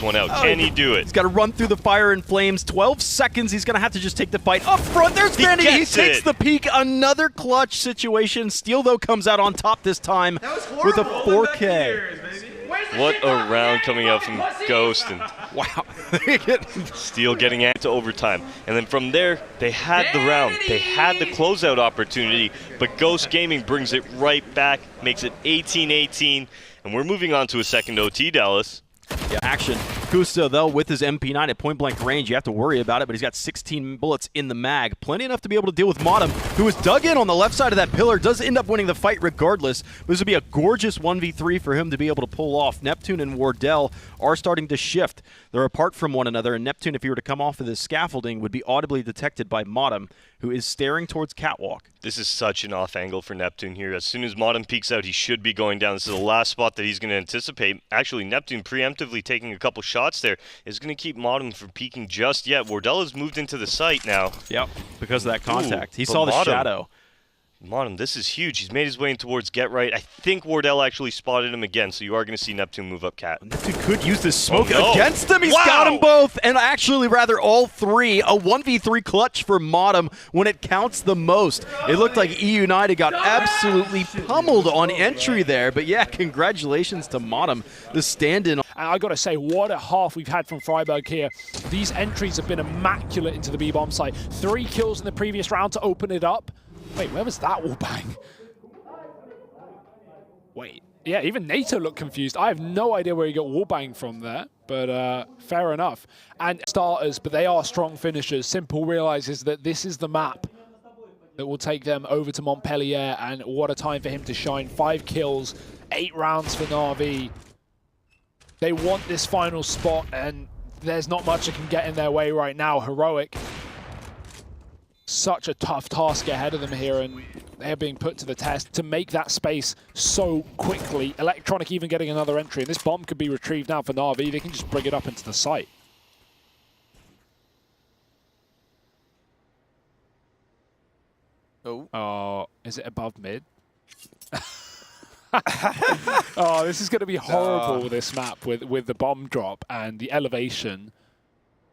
one out. Can he do it? He's got to run through the fire and flames. 12 seconds. He's going to have to just take the fight up front. There's Vanity. He takes the peak. Another clutch situation. Steel, though, comes out on top this time with a 4K. What a round coming out from Ghost. And wow. Steel getting into overtime. And then from there, they had the round. They had the closeout opportunity, but Ghost Gaming brings it right back, makes it 18-18. And we're moving on to a second OT, Dallas. Yeah, action. Gusto, though, with his MP9 at point-blank range, you have to worry about it, but he's got 16 bullets in the mag. Plenty enough to be able to deal with Modem, who is dug in on the left side of that pillar, does end up winning the fight regardless. This would be a gorgeous 1v3 for him to be able to pull off. Neptune and Wardell are starting to shift. They're apart from one another, and Neptune, if he were to come off of this scaffolding, would be audibly detected by Modem, who is staring towards Catwalk. This is such an off angle for Neptune here. As soon as Modem peeks out, he should be going down. This is the last spot that he's going to anticipate. Actually, Neptune preemptively taking a couple shots there is going to keep Modem from peeking just yet. Wardell has moved into the site now. Yep, because of that contact. He saw the shadow. Modem, this is huge. He's made his way in towards Get Right. I think Wardell actually spotted him again, so you are going to see Neptune move up Cat. Neptune could use this smoke against him. He's got them both, and actually, rather, all three. A 1v3 clutch for Modem when it counts the most. It looked like E United got absolutely pummeled on entry there, but yeah, congratulations to Modem, the stand-in. And I got to say, what a half we've had from Freiburg here. These entries have been immaculate into the B-bomb site. 3 kills in the previous round to open it up. Wait, where was that wallbang? Wait, yeah, even NATO looked confused. I have no idea where he got wallbang from there, but fair enough. And starters, but they are strong finishers. Simple realizes that this is the map that will take them over to Montpellier, and what a time for him to shine. 5 kills, 8 rounds for Na'Vi. They want this final spot, and there's not much that can get in their way right now. Heroic. Such a tough task ahead of them here, and they're being put to the test to make that space so quickly. Electronic even getting another entry, and this bomb could be retrieved now for Na'Vi. They can just bring it up into the site. Oh, is it above mid? Oh, this is going to be horrible, this map with the bomb drop and the elevation.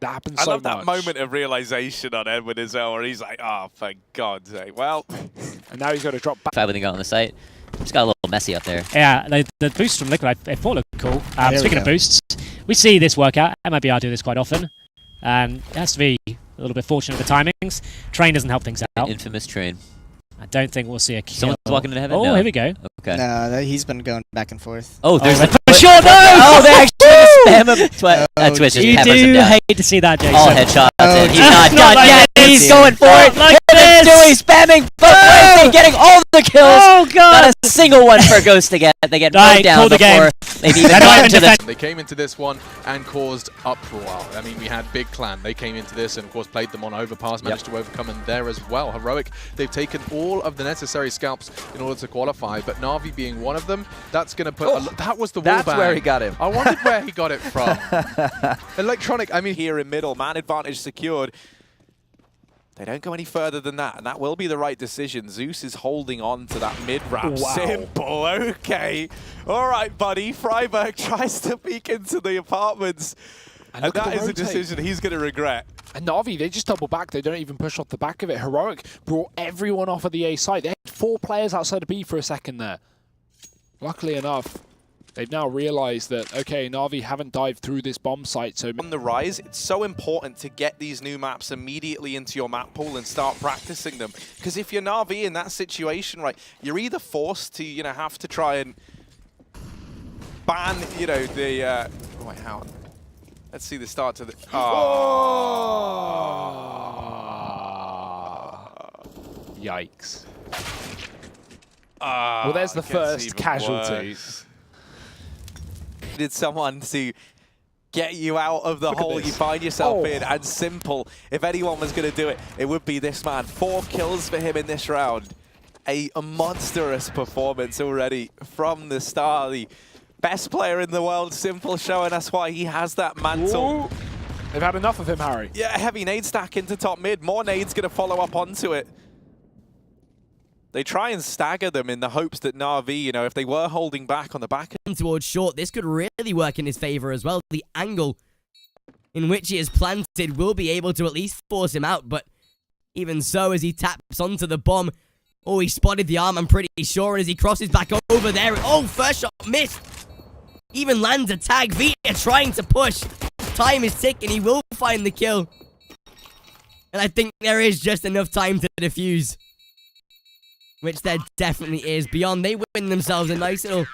That happens so much. I love that moment of realization on Edwin as well, where he's like, oh, for God's sake. Well. And now he's got to drop back. Everything they got on the site. It's got a little messy up there. Yeah, the boosts from Liquid F4 look cool. Speaking of boosts, we see this work out. MIBR do this quite often. It has to be a little bit fortunate with the timings. Train doesn't help things out. Infamous Train. I don't think we'll see a kill. Someone's walking into heaven? Oh, no. Here we go. Okay. No, he's been going back and forth. Oh, there's for sure, no! Oh, they actually spam him. Twitch just you hammers him do down. hate to see that, Jason. All headshots. Oh, He's not done like yet. this. He's going for it. Like Look at this. Dewey spamming both ways. They're getting all the kills. Oh, God. Not a single one for Ghost to get. They get Right, mowed down call the before maybe even They're not got even to the... They came into this one and caused uproar. I mean, we had Big Clan. They came into this and, of course, played them on overpass, managed to overcome them there as well. Heroic, they've taken all of the necessary scalps in order to qualify, but Na'Vi being one of them, that's going to put... that was the wallbang. That's where he got him. I wondered where he got it from. Electronic, I mean... Here in middle, man advantage secured. They don't go any further than that, and that will be the right decision. Zeus is holding on to that mid-ramp. Wow. Simple, okay. All right, buddy. Freiburg tries to peek into the apartments, and that is a decision he's going to regret. And Na'Vi, they just double back. They don't even push off the back of it. Heroic brought everyone off of the A site. They had 4 players outside of B for a second there. Luckily enough, they've now realized that, okay, Na'Vi haven't dived through this bomb site, so... On the rise, it's so important to get these new maps immediately into your map pool and start practicing them. Because if you're Na'Vi in that situation, right, you're either forced to, you know, have to try and ban, you know, the... oh, wait, hang on. Let's see the start to the... Yikes. Well, there's the first casualty. Did someone to get you out of the hole you find yourself in, and Simple, if anyone was going to do it, it would be this man. 4 kills for him in this round. A monstrous performance already from the start. The best player in the world, Simple, showing us why he has that mantle. Ooh. They've had enough of him, Harry. Yeah, heavy nade stack into top mid. More nades going to follow up onto it. They try and stagger them in the hopes that Na'Vi, you know, if they were holding back on the back towards short, this could really work in his favor as well. The angle in which he is planted will be able to at least force him out, but even so, as he taps onto the bomb, oh, he spotted the arm, I'm pretty sure, and as he crosses back over there, oh, first shot missed. Even lands a tag. Vita trying to push. Time is ticking, he will find the kill. And I think there is just enough time to defuse. Which there definitely is. Beyond, they win themselves a nice little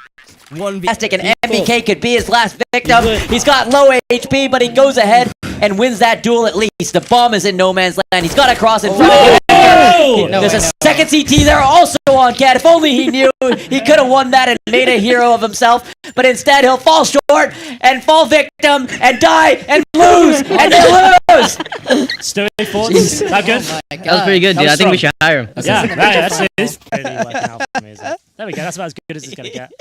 1v. Fantastic, and MBK could be his last victim. He's got low HP, but he goes ahead and wins that duel at least. The bomb is in no man's land. He's got to cross in front of him. There's a second CT there also on Cat. If only he knew, he could have won that and made a hero of himself. But instead, he'll fall short and fall victim and die and lose. And they lose. Stewie, thoughts? That good? That was pretty good, dude. I think we should hire him. Yeah, that's it. Really like an alpha amazing. There we go. That's about as good as it's going to get.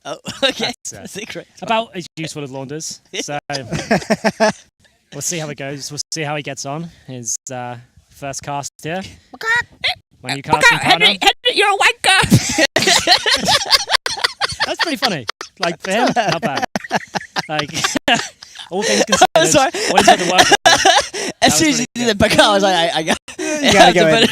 Oh, okay. Secret. About as useful as Launders. So we'll see how it goes. We'll see how he gets on. His first cast here. When you cast Henry, you're a wanker. That's pretty funny. Like for him, not bad. Like all things considered. I'm sorry. What is the work? As soon as you did the back, I was like, I got. You gotta go in.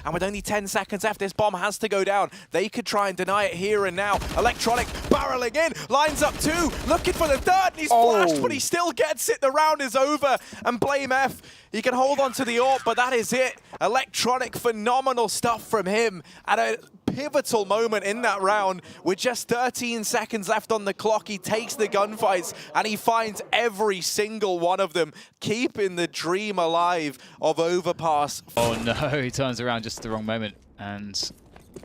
And with only 10 seconds left, this bomb has to go down. They could try and deny it here and now. Electronic barreling in, lines up 2, looking for the 3rd, and he's flashed, but he still gets it. The round is over, and Blame F, he can hold on to the AWP, but that is it. Electronic, phenomenal stuff from him at a pivotal moment in that round. With just 13 seconds left on the clock, he takes the gunfights, and he finds every single one of them, keeping the dream alive of Overpass. Oh no, he turns around just at the wrong moment,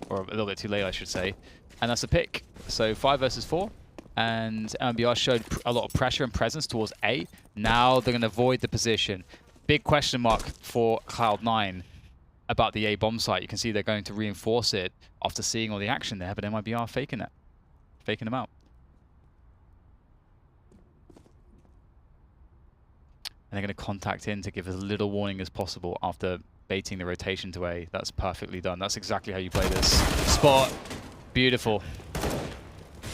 or a little bit too late, I should say. And that's a pick. So 5 versus 4. And MBR showed a lot of pressure and presence towards A. Now they're going to avoid the position. Big question mark for Cloud9 about the A bomb site. You can see they're going to reinforce it after seeing all the action there, but MIBR faking it. Faking them out. And they're going to contact in to give as little warning as possible after baiting the rotation to A. That's perfectly done. That's exactly how you play this. Spot. Beautiful.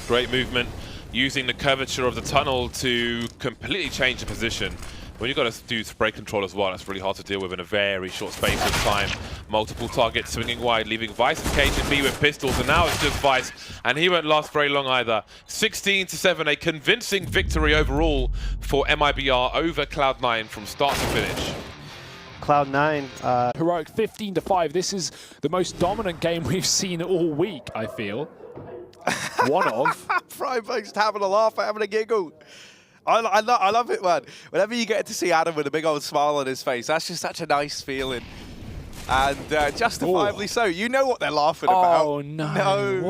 Great movement, using the curvature of the tunnel to completely change the position. When you've got to do spray control as well, that's really hard to deal with in a very short space of time. Multiple targets swinging wide, leaving Vice and Cage and B with pistols, and now it's just Vice, and he won't last very long either. 16-7, a convincing victory overall for MIBR over Cloud9 from start to finish. Cloud9. Heroic 15-5. This is the most dominant game we've seen all week, I feel. One of. Fryberg's having a laugh, having a giggle. I love it, man. Whenever you get to see Adam with a big old smile on his face, that's just such a nice feeling. And justifiably so. You know what they're laughing about. Oh, no.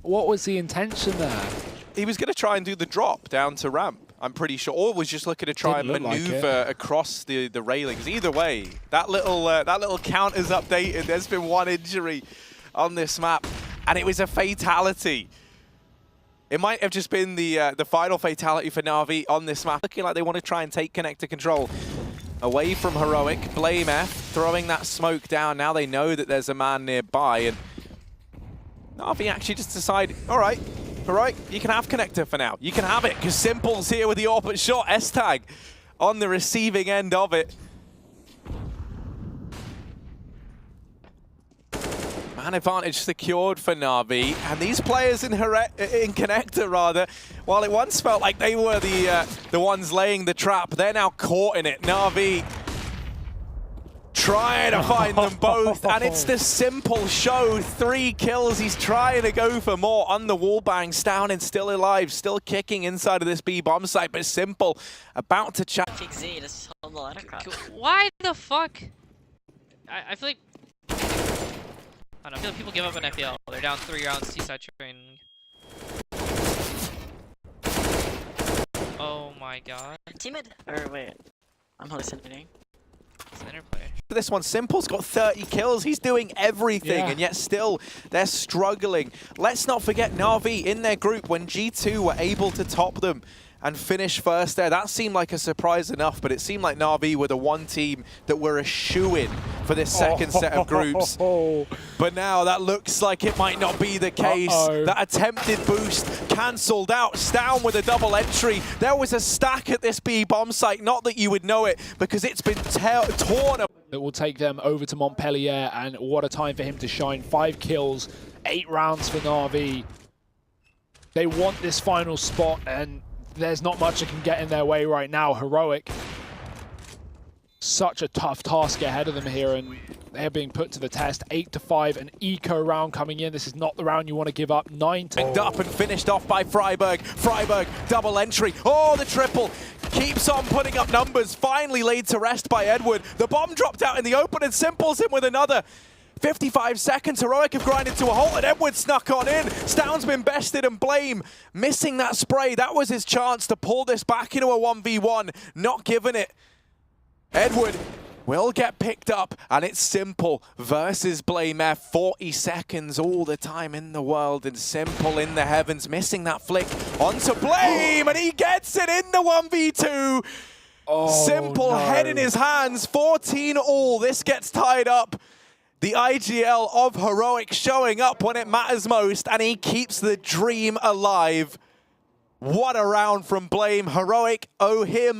What was the intention there? He was going to try and do the drop down to ramp, I'm pretty sure. Or was just looking to try and maneuver across the railings. Either way, that little count is updated. There's been 1 injury on this map, and it was a fatality. It might have just been the final fatality for Na'Vi on this map. Looking like they want to try and take connector control away from Heroic. Blame F throwing that smoke down. Now they know that there's a man nearby, and Na'Vi actually just decide, all right, Heroic, you can have connector for now. You can have it, because Simple's here with the AWP shot. S-Tag on the receiving end of it. Man advantage secured for Na'Vi, and these players in Connector, rather, while it once felt like they were the ones laying the trap, they're now caught in it. Na'Vi trying to find them both, and it's the Simple show. 3 kills, he's trying to go for more on the wallbang. Down and still alive, still kicking inside of this B bomb site, but Simple about to chat. Why the fuck? I feel like I don't know, I feel like people give up on FPL. They're down 3 rounds, Seaside train. Oh my god. Teammate? Or wait, I'm hallucinating. It's an interplay. This one, Simple's got 30 kills. He's doing everything, and yet still they're struggling. Let's not forget Na'Vi in their group when G2 were able to top them. and finish first there. That seemed like a surprise enough, but it seemed like Na'Vi were the one team that were a shoo-in for this second set of groups. But now that looks like it might not be the case. That attempted boost cancelled out. Stown with a double entry. There was a stack at this B bomb site, not that you would know it, because it's been torn apart. That will take them over to Montpellier, and what a time for him to shine. 5 kills, 8 rounds for Na'Vi. They want this final spot, and there's not much that can get in their way right now. Heroic, such a tough task ahead of them here, and they're being put to the test. 8-5, an eco round coming in. This is not the round you want to give up. 9-2. Picked up and finished off by Freiburg. Freiburg, double entry. Oh, the triple. Keeps on putting up numbers. Finally laid to rest by Edward. The bomb dropped out in the open and Simples him with another. 55 seconds. Heroic have grinded to a halt and Edward snuck on in. Stown's been bested and Blame missing that spray. That was his chance to pull this back into a 1v1. Not giving it. Edward will get picked up, and it's Simple versus Blame. 40 seconds, all the time in the world, and Simple in the heavens, missing that flick onto Blame, and he gets it in the 1v2. Simple head in his hands, 14 all. This gets tied up. The IGL of Heroic showing up when it matters most, and he keeps the dream alive. What a round from Blame. Heroic owe him